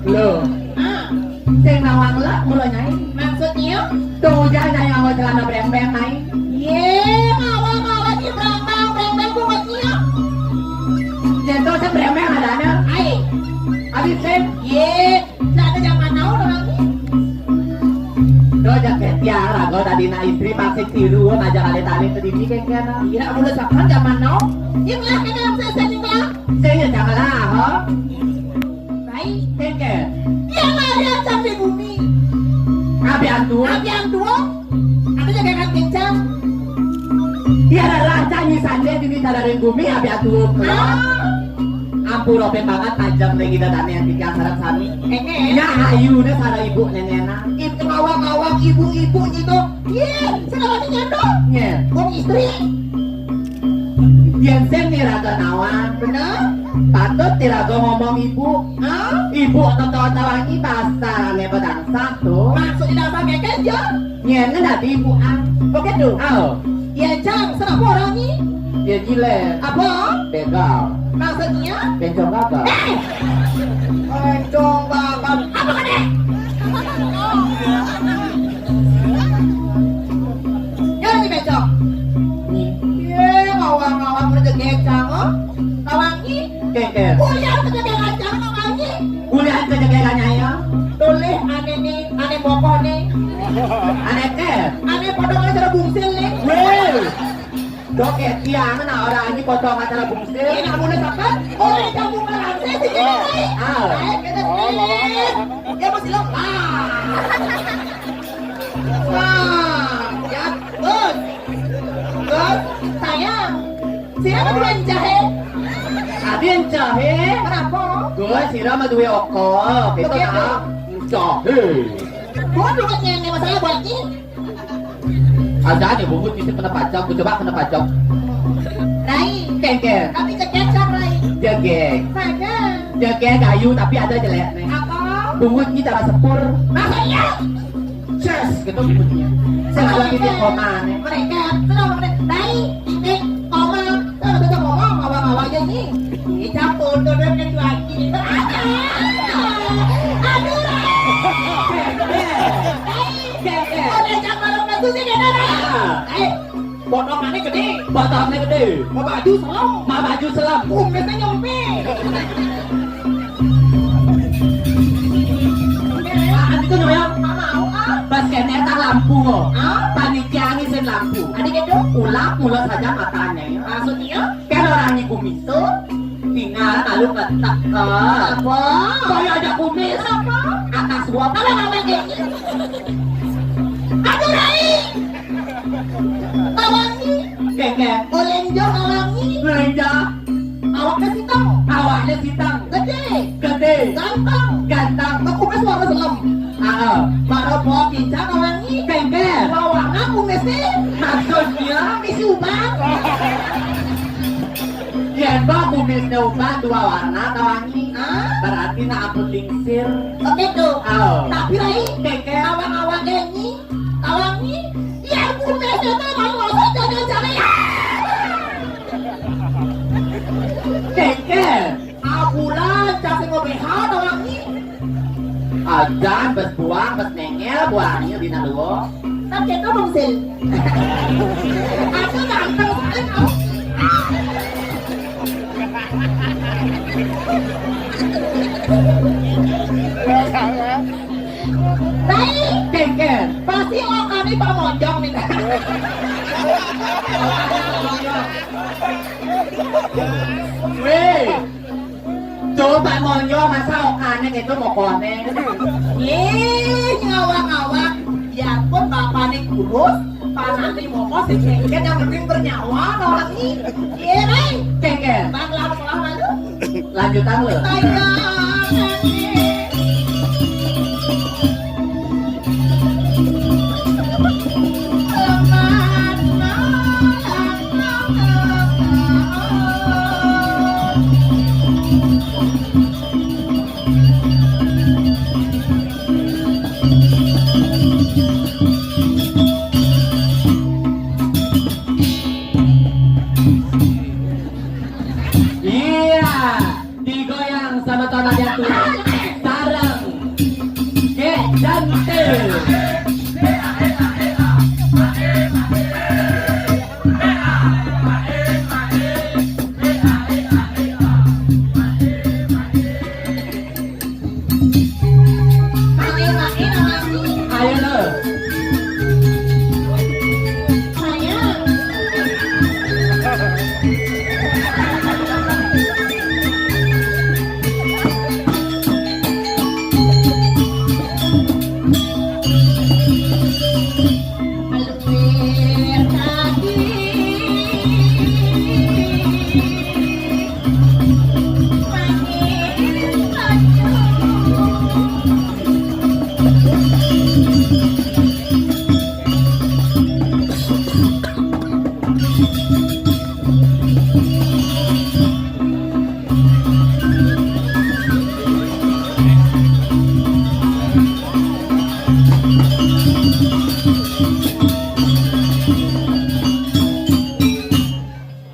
Loh, sing nawang lah mulai nyai. Maksudnya? Tuh jangan nyai ngawal celana breng-breng nyai. Ngawal di breng-breng bungetnya. Jentuh saya breng-breng adanya. Ay, Habis sen. nggak ada zaman now orang ini. Tuh jaket tiara, kau tadi na istri pasik tiru, ngajak kali-kali terdiri kayak kena. Ya, udah sekarang zaman now. Yang lah kan dalam saya tinggal. Saya jangan lah, ho. Baik. Kengke. Yang ada sampai bumi. Abi antu. Tapi yang dua, ada jaga kan kencang. Dia ada raja nyisande di dalam bumi abi antu. Ampun robe banget tajam lagi datanya yang tiga sarang sami. Ya ayu deh sarang ibu nenena. Itu ngawang-ngawang ibu-ibu gitu. Sekarang ini dong. Nye. Kau istri. Yang sen nih raga nawang. Benar? Patut tiraga ngomong ibu. Ibu atau tawangi pasar ane pedang satu. Maksudnya dalam pakai kerja. Nye nggak ibu ah. Oke tuh. Oh. Ya jam, kenapa orang ini? Ya gile. Apa? Begal. Maksudnya? Bencong gagal. Bencong gagal. Apa kan ya? Ya lagi bencong. Ngawang-ngawang udah gecang oh. Kawangi. Keke. Kuliah udah gecang kawangi. Kuliah kejagaan ya. Tulis aneh nih, aneh bokok nih. Aneh ke. Aneh potongan cara bungsil nih. Weh. Doket tiang na orang ini potong acara bungsil. Ini kamu udah sakat? Oh, kamu ngelarang saya sih gini. Ya masih lemah. Ya, bos. Bos, sayang. Siapa tuh yang jahe? Abi yang jahe. Kenapa? Gue sirah sama duwe oko. Itu tak jahe. Gue dulu yang masalah buat ini. Ada nih bungkus bisa kena pajak. Gue coba kena pajak. Rai, Kengke. tapi kecap Rai. Jage. Mana? Jage kayu tapi ada jelek nih. Apa? Bungkus ini cara sepur. Makanya. Ces gitu bungkusnya. Saya lagi di koma nih. Mereka, kenapa mereka? Rai, ini koma. Kalau kita ngomong awal-awal aja nih. Dicampur, tuh kan lagi. Aduh, Rai. Kengke. Udah jangan lupa tuh sih kan Rai. Potongannya gede. Batangnya gede. Mau baju selam. Ma baju selam. Kumisnya nyampe. Itu namanya Mau ah? pas kene tak lampu kok. Ah? Panitia ngisin lampu. Adik itu? Ulap mulut saja matanya. Maksudnya? Kan orangnya kumis tuh tinggal lalu ketak ke. Apa? Kayak ada kumis. Apa? Atas gua Apa namanya? Aduh Rai. Kawangi. kengke. Olenjo kawangi. Meja. Awaknya sitang. Awalnya sitang. Gede. Gede. Ganteng. Gantang. Kumis warna selam. Baru bawa pincang kawangi. Kengke. Bawangnya kumisnya. Maksudnya Misi ubah. yen ba kumisnya ubah dua warna kawangi. Berarti na aku lingsir. Oke tuh. Tapi Rai. Kengke. Awang-awang ini. Kawangi. Ya kumisnya tuh mau jangan-jangan ya. Kengke. Bulan capek ngobrol kawangi. Ajan bes buang bes nengel buangnya di naluo. Tapi itu bungsil. Aku ganteng sekali kau. Baik, Kengke. pasti makan ini Pak Monjong nih. Weh. Coba monyo masa okannya gitu mokonnya. Ngawang-ngawang. Ya pun bapak nih kurus, panas nih mokos si cengket yang penting bernyawa orang ini. Baik. Kengke. Bang lama-lama lalu. Lanjutan lo.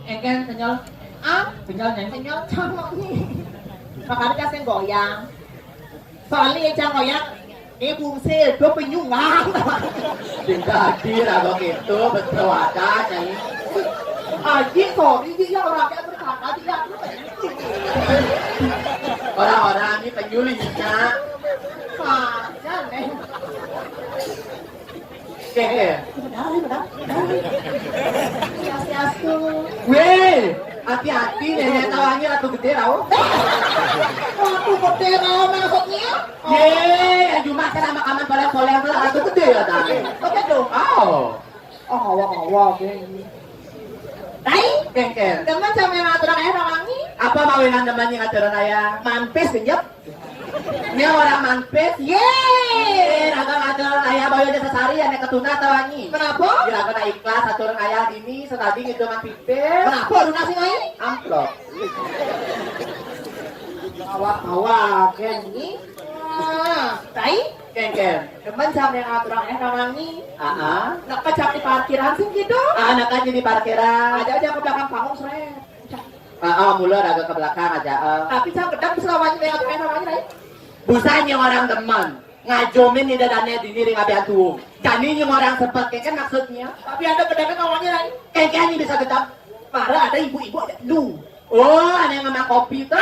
Engken senyol. Senyol neng. Senyol cangok nih. Makanya kasih goyang. Soalnya yang goyang, ini bungsil, gue penyungang. Jadi rago itu betul ada nyai. Aji, sorry, dia orangnya berkata, dia Orang-orang ini penyulinya. jangan, Neng. Oke. Benar. Sias-siasku. Weh, hati-hati nenek tawangi ratu gede tau. Waktu gede mau maksudnya? Yeay, cuma kan sama kaman poleng-poleng lah ratu gede ya tadi. Oke tuh. Oh, Awak, Rai, kengken. teman sama yang aturan ayah rawangi. Apa mawinan teman yang aturan ayah? Mampis pinjam. Ini orang manpes. Yeay. Raga aturan ayah bawa jasa sari yang ketuna tawangi. Kenapa? Kira kena ikhlas aturan ayah ini setadi gitu man pipes. Kenapa lu nasi ngai? Amplop. Awak, ini. Rai, Kengken. teman sama yang aturan ayah rawangi. Nak kecap di parkiran sih gitu. Anak aja di parkiran. Aja ke belakang panggung seret. Mulai agak ke belakang aja. Tapi saya kedap selamanya yang aturan rawangi, Rai. Busanya orang teman. Ngajomin nih dadanya di diri ngabian tuh. Jadi yang orang seperti kan maksudnya. Tapi ada kedapnya rawangi, Rai. Kengken ini bisa tetap. Marah ada ibu-ibu ada lu. Oh, ada yang ngemak kopi tuh.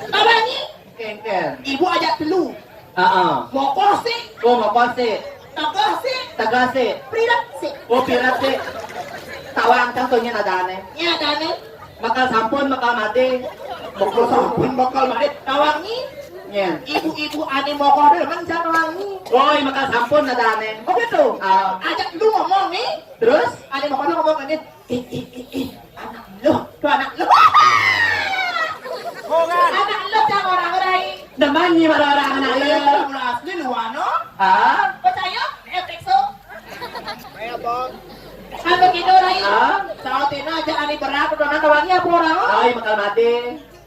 Rawangi, Kengken. ibu ajak telu. Mau kosi, Oh, mau kose. tak kosi, Tegase. prirat sih. Oh, pirat sih. Tawang contohnya nadane. Ya, Dane. Bakal sampun, bakal mati. Bakal sampun, bakal mati. Rawangi, Nya. ibu-ibu ane mau kode, emang jangan rawangi. Oh, bakal sampun nadane. Oh gitu. Ajak lu ngomong nih. Terus? Ane mau kode ngomong ini. Anak lu, tuh anak lu. Anak lu jangan orang-orang. Demannya para orang anak Anak iya. lu asli lu ano. Percaya? Tekso. Kan begitu, Rai. Saat ini aja ane berat, udah nanti rawangi apa orang? Ay, bakal mati.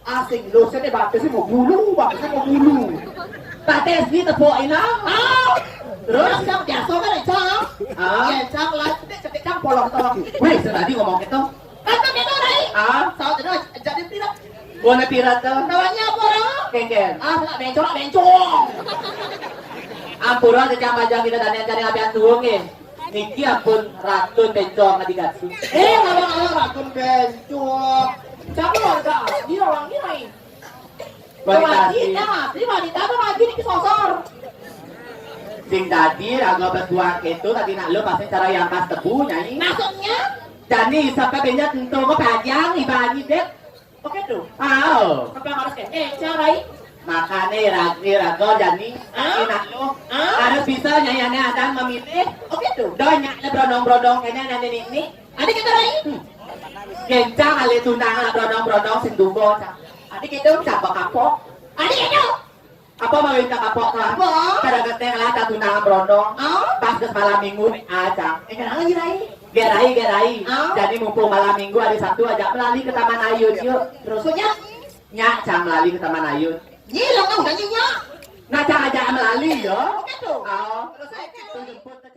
Asing lu, saya nih batasnya mau bulu, batasnya mau bulu. Pates ni tepuin na. Terus yang biasa kan cang. Ah. Ya cang lah, cetek cang polong. Weh, tadi ngomong gitu. Kan begitu, Rai. Saat ini jadi tidak. Gua na pirat to. Namanya apa orang? Kengken. Nak bencong. Ampura sa tiyang majang kita danian kani abian tuwong eh. Niki ampun ratun bencong na digatsu. Ngawang-ngawang ratun bencong. Cang lu warga asli orang ini, Rai. Wanita tuh lagi nih kesosor. Sing tadi raga bertuang itu tadi nak lo pasti cara yang pas tebu nyanyi. Maksudnya? Jadi sampai benya tentu ko pajang ibani dek. Oke tuh. Apa yang harus kayak? Rai. Makane raga jani nak lo harus bisa nyayane adan memilih. Oke tuh. Donya le brodong-brodong kene nane ini. Adik kita, Rai. Kencang ale tunang ala brodong-brodong sing dugo cak. Adik itu Capok kapok. Adik itu. Apa mau minta kapok lah? Apa? Kadang-kadang lah tunang brodong. Oh. Pas ke malam minggu aja. Kenapa lagi, Rai? Gerai. Oh. Jadi mumpung malam minggu hari Sabtu ajak melali ke Taman Ayun yuk. Terus punya? Nyak cang melali ke Taman Ayun. Nyilang kan udah nyinya. Nah cang ajak melali yo. Oke tuh. Oh. Terus saya Tuh jemput ke